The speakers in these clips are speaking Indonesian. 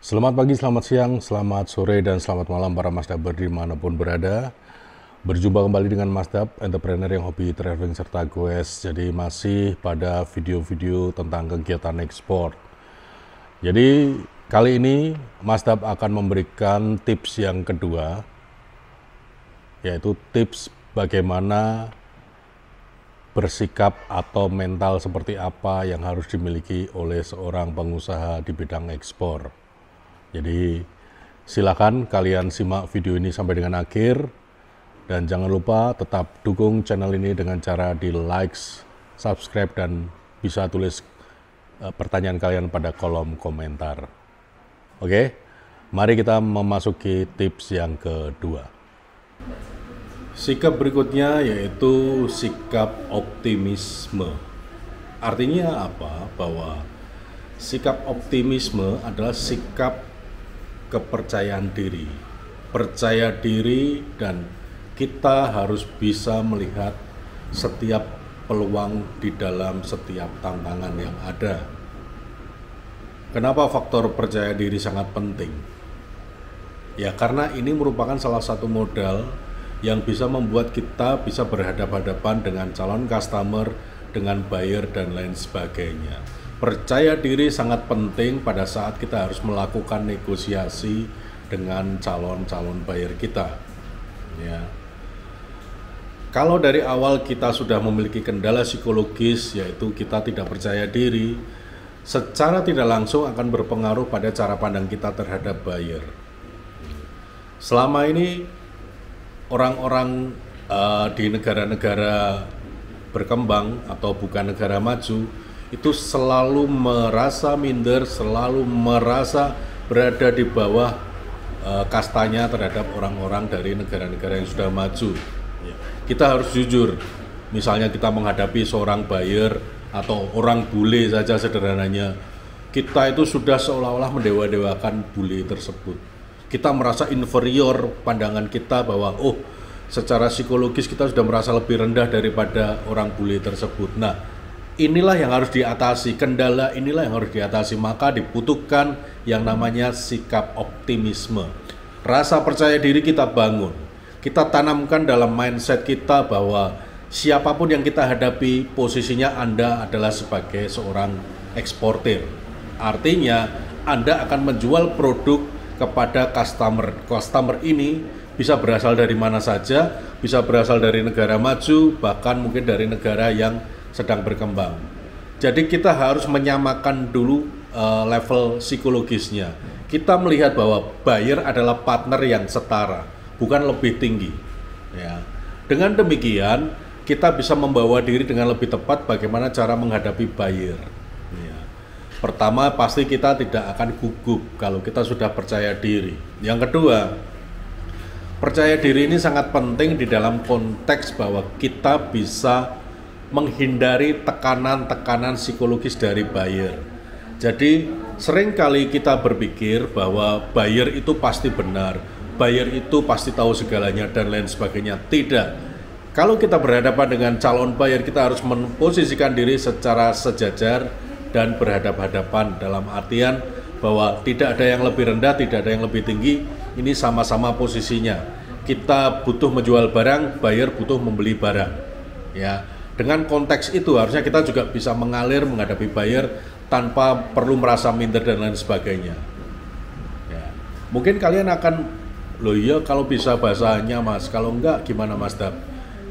Selamat pagi, selamat siang, selamat sore, dan selamat malam para Masdaber dimanapun berada. Berjumpa kembali dengan Masdab, entrepreneur yang hobi traveling serta goes. Jadi masih pada video-video tentang kegiatan ekspor. Jadi kali ini Masdab akan memberikan tips yang kedua, yaitu tips bagaimana bersikap atau mental seperti apa yang harus dimiliki oleh seorang pengusaha di bidang ekspor. Jadi silakan kalian simak video ini sampai dengan akhir, dan jangan lupa tetap dukung channel ini dengan cara di like, subscribe, dan bisa tulis pertanyaan kalian pada kolom komentar. Oke, mari kita memasuki tips yang kedua. Sikap berikutnya yaitu sikap optimisme. Artinya apa? Bahwa sikap optimisme adalah sikap kepercayaan diri. Percaya diri, dan kita harus bisa melihat setiap peluang di dalam setiap tantangan yang ada. Kenapa faktor percaya diri sangat penting? Ya karena ini merupakan salah satu modal yang bisa membuat kita bisa berhadapan-hadapan dengan calon customer, dengan buyer, dan lain sebagainya. Percaya diri sangat penting pada saat kita harus melakukan negosiasi dengan calon-calon buyer kita. Ya. Kalau dari awal kita sudah memiliki kendala psikologis, yaitu kita tidak percaya diri, secara tidak langsung akan berpengaruh pada cara pandang kita terhadap buyer. Selama ini orang-orang di negara-negara berkembang atau bukan negara maju itu selalu merasa minder, selalu merasa berada di bawah kastanya terhadap orang-orang dari negara-negara yang sudah maju. Kita harus jujur, misalnya kita menghadapi seorang buyer atau orang bule saja sederhananya, kita itu sudah seolah-olah mendewa-dewakan bule tersebut. Kita merasa inferior pandangan kita bahwa secara psikologis kita sudah merasa lebih rendah daripada orang bule tersebut. Nah, inilah yang harus diatasi, kendala inilah yang harus diatasi, maka dibutuhkan yang namanya sikap optimisme. Rasa percaya diri kita bangun, kita tanamkan dalam mindset kita bahwa siapapun yang kita hadapi, posisinya Anda adalah sebagai seorang eksportir. Artinya Anda akan menjual produk kepada customer. Customer ini bisa berasal dari mana saja, bisa berasal dari negara maju, bahkan mungkin dari negara yang sedang berkembang. Jadi kita harus menyamakan dulu level psikologisnya. Kita melihat bahwa buyer adalah partner yang setara, bukan lebih tinggi. Ya. Dengan demikian, kita bisa membawa diri dengan lebih tepat bagaimana cara menghadapi buyer. Ya. Pertama, pasti kita tidak akan gugup kalau kita sudah percaya diri. Yang kedua, percaya diri ini sangat penting di dalam konteks bahwa kita bisa menghindari tekanan-tekanan psikologis dari buyer. Jadi seringkali kita berpikir bahwa buyer itu pasti benar, buyer itu pasti tahu segalanya dan lain sebagainya. Tidak. Kalau kita berhadapan dengan calon buyer, kita harus memposisikan diri secara sejajar dan berhadapan-hadapan, dalam artian bahwa tidak ada yang lebih rendah, tidak ada yang lebih tinggi, ini sama-sama posisinya. Kita butuh menjual barang, buyer butuh membeli barang. Ya. Dengan konteks itu harusnya kita juga bisa mengalir menghadapi buyer tanpa perlu merasa minder dan lain sebagainya. Ya. Mungkin kalian akan, loh iya kalau bisa bahasanya mas, kalau enggak gimana mas Dap?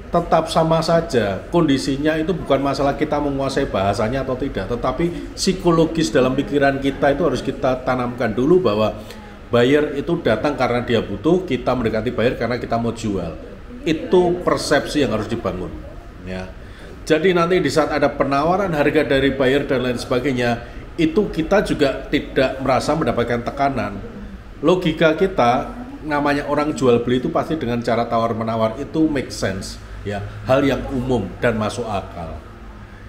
Tetap sama saja, kondisinya itu bukan masalah kita menguasai bahasanya atau tidak, tetapi psikologis dalam pikiran kita itu harus kita tanamkan dulu bahwa buyer itu datang karena dia butuh, kita mendekati buyer karena kita mau jual. Itu persepsi yang harus dibangun. Ya. Jadi nanti di saat ada penawaran harga dari buyer dan lain sebagainya, itu kita juga tidak merasa mendapatkan tekanan. Logika kita, namanya orang jual beli itu pasti dengan cara tawar-menawar, itu make sense. Ya, hal yang umum dan masuk akal.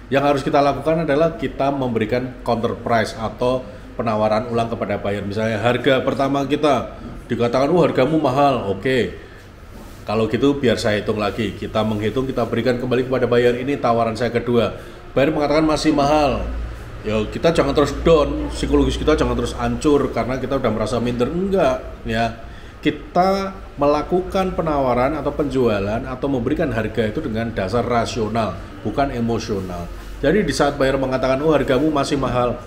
Yang harus kita lakukan adalah kita memberikan counter price atau penawaran ulang kepada buyer. Misalnya harga pertama kita dikatakan hargamu mahal, oke. Kalau gitu biar saya hitung lagi, kita menghitung, kita berikan kembali kepada buyer, ini tawaran saya kedua. Buyer mengatakan masih mahal, Ya kita jangan terus down, psikologis kita jangan terus hancur karena kita udah merasa minder, enggak ya. Kita melakukan penawaran atau penjualan atau memberikan harga itu dengan dasar rasional, bukan emosional. Jadi di saat buyer mengatakan, oh hargamu masih mahal,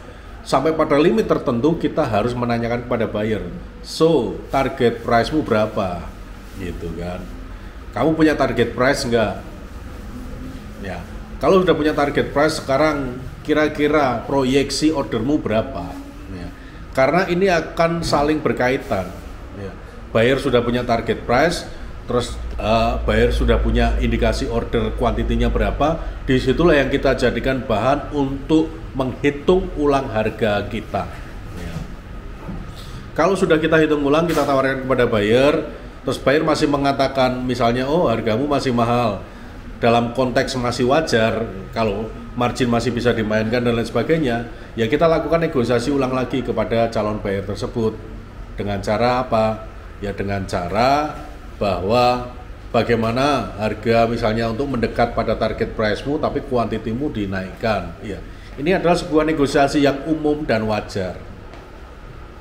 sampai pada limit tertentu kita harus menanyakan kepada buyer, so target price-mu berapa? Gitu kan. Kamu punya target price enggak? Ya, kalau sudah punya target price sekarang kira-kira proyeksi ordermu berapa? Ya. Karena ini akan saling berkaitan. Ya. Buyer sudah punya target price, terus buyer sudah punya indikasi order kuantitinya berapa. Disitulah yang kita jadikan bahan untuk menghitung ulang harga kita. Ya. Kalau sudah kita hitung ulang, kita tawarkan kepada buyer, terus buyer masih mengatakan misalnya, oh hargamu masih mahal. Dalam konteks masih wajar, kalau margin masih bisa dimainkan dan lain sebagainya, ya kita lakukan negosiasi ulang lagi kepada calon buyer tersebut. Dengan cara apa? Ya dengan cara bahwa bagaimana harga misalnya untuk mendekat pada target price-mu tapi kuantitimu dinaikkan. Ya, ini adalah sebuah negosiasi yang umum dan wajar.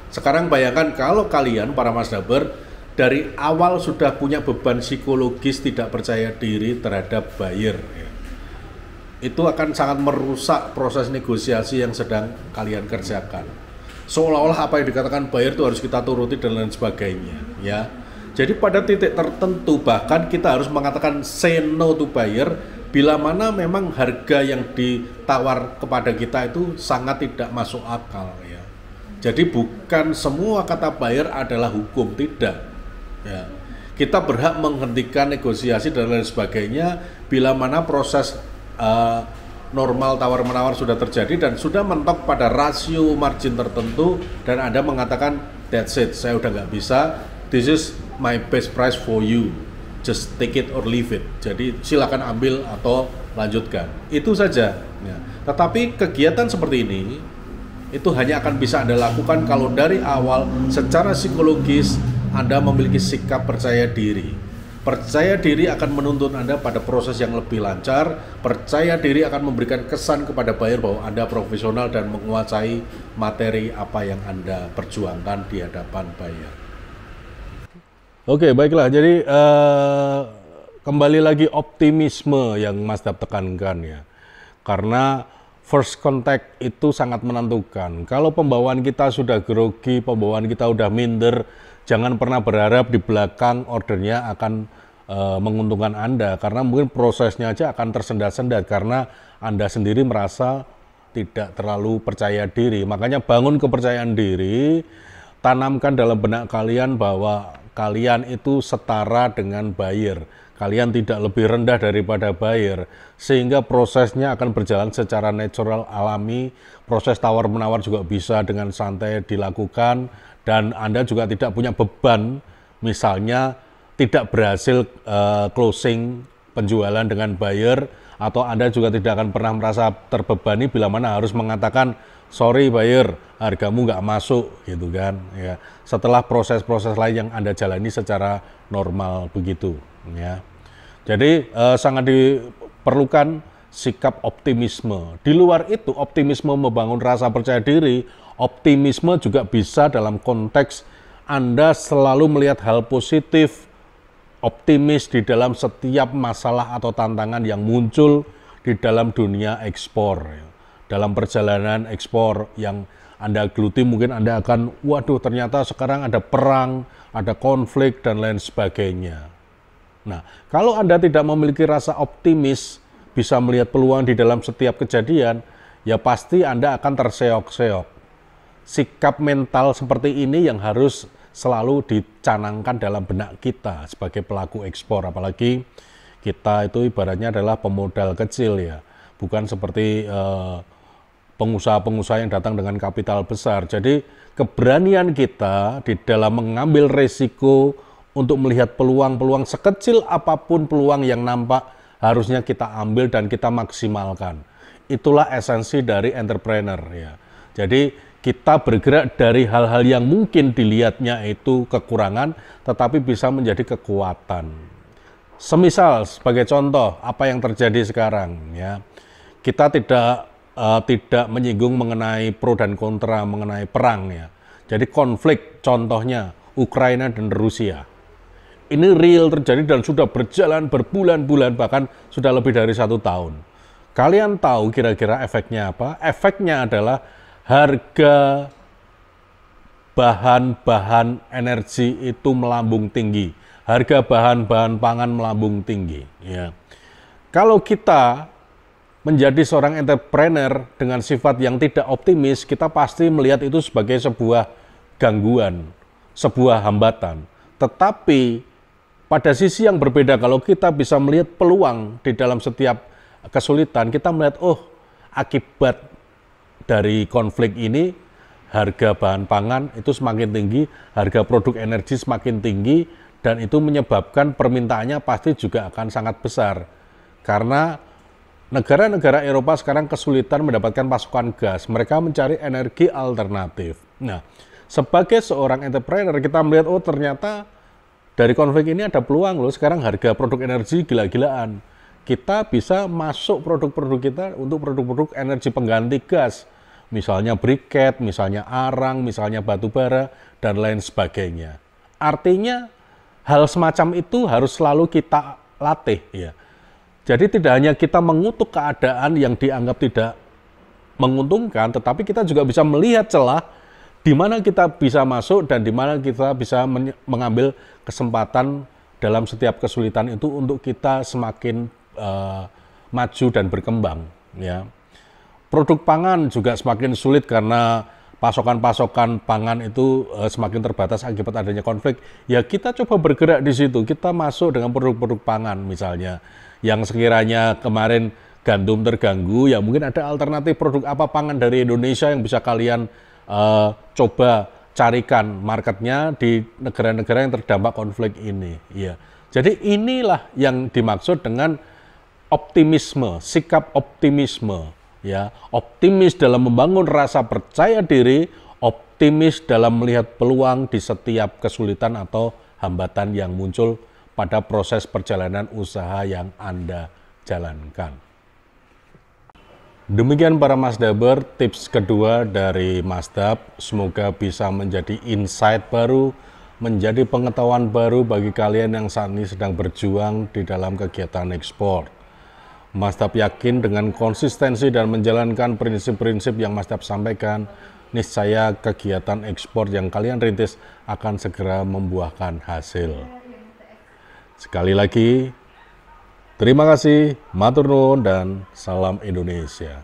Sekarang bayangkan kalau kalian para masdaber dari awal sudah punya beban psikologis tidak percaya diri terhadap buyer, ya. Itu akan sangat merusak proses negosiasi yang sedang kalian kerjakan. Seolah-olah apa yang dikatakan buyer itu harus kita turuti dan lain sebagainya, ya. Jadi pada titik tertentu bahkan kita harus mengatakan say no to buyer bila mana memang harga yang ditawar kepada kita itu sangat tidak masuk akal, ya. Jadi bukan semua kata buyer adalah hukum, tidak. Ya, kita berhak menghentikan negosiasi dan lain sebagainya bila mana proses normal tawar-menawar sudah terjadi dan sudah mentok pada rasio margin tertentu dan Anda mengatakan that's it, saya udah nggak bisa, this is my best price for you, just take it or leave it. Jadi silakan ambil atau lanjutkan, itu saja. Ya. Tetapi kegiatan seperti ini itu hanya akan bisa Anda lakukan kalau dari awal secara psikologis Anda memiliki sikap percaya diri. Percaya diri akan menuntun Anda pada proses yang lebih lancar. Percaya diri akan memberikan kesan kepada buyer bahwa Anda profesional dan menguasai materi apa yang Anda perjuangkan di hadapan buyer. Oke, baiklah. Jadi kembali lagi optimisme yang Mas Dap tekankan, ya. Karena first contact itu sangat menentukan. Kalau pembawaan kita sudah grogi, pembawaan kita udah minder, jangan pernah berharap di belakang ordernya akan menguntungkan Anda, karena mungkin prosesnya aja akan tersendat-sendat karena Anda sendiri merasa tidak terlalu percaya diri. Makanya bangun kepercayaan diri, tanamkan dalam benak kalian bahwa kalian itu setara dengan buyer. Kalian tidak lebih rendah daripada buyer, sehingga prosesnya akan berjalan secara natural, alami. Proses tawar-menawar juga bisa dengan santai dilakukan, dan Anda juga tidak punya beban, misalnya tidak berhasil closing penjualan dengan buyer, atau Anda juga tidak akan pernah merasa terbebani bila mana harus mengatakan, sorry buyer, hargamu nggak masuk, gitu kan. Ya. Setelah proses-proses lain yang Anda jalani secara normal begitu, ya. Jadi sangat diperlukan sikap optimisme. Di luar itu, optimisme membangun rasa percaya diri. Optimisme juga bisa dalam konteks Anda selalu melihat hal positif, optimis di dalam setiap masalah atau tantangan yang muncul di dalam dunia ekspor. Dalam perjalanan ekspor yang Anda geluti, mungkin Anda akan, waduh ternyata sekarang ada perang, ada konflik, dan lain sebagainya. Nah, kalau Anda tidak memiliki rasa optimis, bisa melihat peluang di dalam setiap kejadian, ya pasti Anda akan terseok-seok. Sikap mental seperti ini yang harus selalu dicanangkan dalam benak kita sebagai pelaku ekspor, apalagi kita itu ibaratnya adalah pemodal kecil, ya, bukan seperti pengusaha-pengusaha yang datang dengan kapital besar. Jadi keberanian kita di dalam mengambil resiko untuk melihat peluang-peluang sekecil apapun peluang yang nampak harusnya kita ambil dan kita maksimalkan. Itulah esensi dari entrepreneur, ya. Jadi kita bergerak dari hal-hal yang mungkin dilihatnya itu kekurangan, tetapi bisa menjadi kekuatan. Semisal sebagai contoh apa yang terjadi sekarang, ya. Kita tidak tidak menyinggung mengenai pro dan kontra mengenai perang ya. Jadi konflik contohnya Ukraina dan Rusia. Ini real terjadi dan sudah berjalan berbulan-bulan, bahkan sudah lebih dari 1 tahun. Kalian tahu kira-kira efeknya apa? Efeknya adalah harga bahan-bahan energi itu melambung tinggi. Harga bahan-bahan pangan melambung tinggi. Ya. Kalau kita menjadi seorang entrepreneur dengan sifat yang tidak optimis, kita pasti melihat itu sebagai sebuah gangguan, sebuah hambatan. Tetapi pada sisi yang berbeda, kalau kita bisa melihat peluang di dalam setiap kesulitan, kita melihat, oh, akibat dari konflik ini, harga bahan pangan itu semakin tinggi, harga produk energi semakin tinggi, dan itu menyebabkan permintaannya pasti juga akan sangat besar. Karena negara-negara Eropa sekarang kesulitan mendapatkan pasokan gas, mereka mencari energi alternatif. Nah, sebagai seorang entrepreneur, kita melihat, oh ternyata dari konflik ini ada peluang loh, sekarang harga produk energi gila-gilaan. Kita bisa masuk produk-produk kita untuk produk-produk energi pengganti gas. Misalnya briket, misalnya arang, misalnya batu bara, dan lain sebagainya. Artinya hal semacam itu harus selalu kita latih. Ya. Jadi tidak hanya kita mengutuk keadaan yang dianggap tidak menguntungkan, tetapi kita juga bisa melihat celah di mana kita bisa masuk dan di mana kita bisa mengambil kesempatan dalam setiap kesulitan itu untuk kita semakin maju dan berkembang. Ya. Produk pangan juga semakin sulit karena pasokan-pasokan pangan itu semakin terbatas akibat adanya konflik. Ya kita coba bergerak di situ, kita masuk dengan produk-produk pangan misalnya. Yang sekiranya kemarin gandum terganggu, ya mungkin ada alternatif produk apa pangan dari Indonesia yang bisa kalian coba carikan marketnya di negara-negara yang terdampak konflik ini. Ya. Jadi inilah yang dimaksud dengan optimisme, sikap optimisme. Ya, optimis dalam membangun rasa percaya diri, optimis dalam melihat peluang di setiap kesulitan atau hambatan yang muncul pada proses perjalanan usaha yang Anda jalankan. Demikian para Masdaber, tips kedua dari Masdab, semoga bisa menjadi insight baru, menjadi pengetahuan baru bagi kalian yang saat ini sedang berjuang di dalam kegiatan ekspor. Masdab yakin dengan konsistensi dan menjalankan prinsip-prinsip yang Masdab sampaikan, niscaya kegiatan ekspor yang kalian rintis akan segera membuahkan hasil. Sekali lagi, terima kasih, matur nuwun, dan salam Indonesia.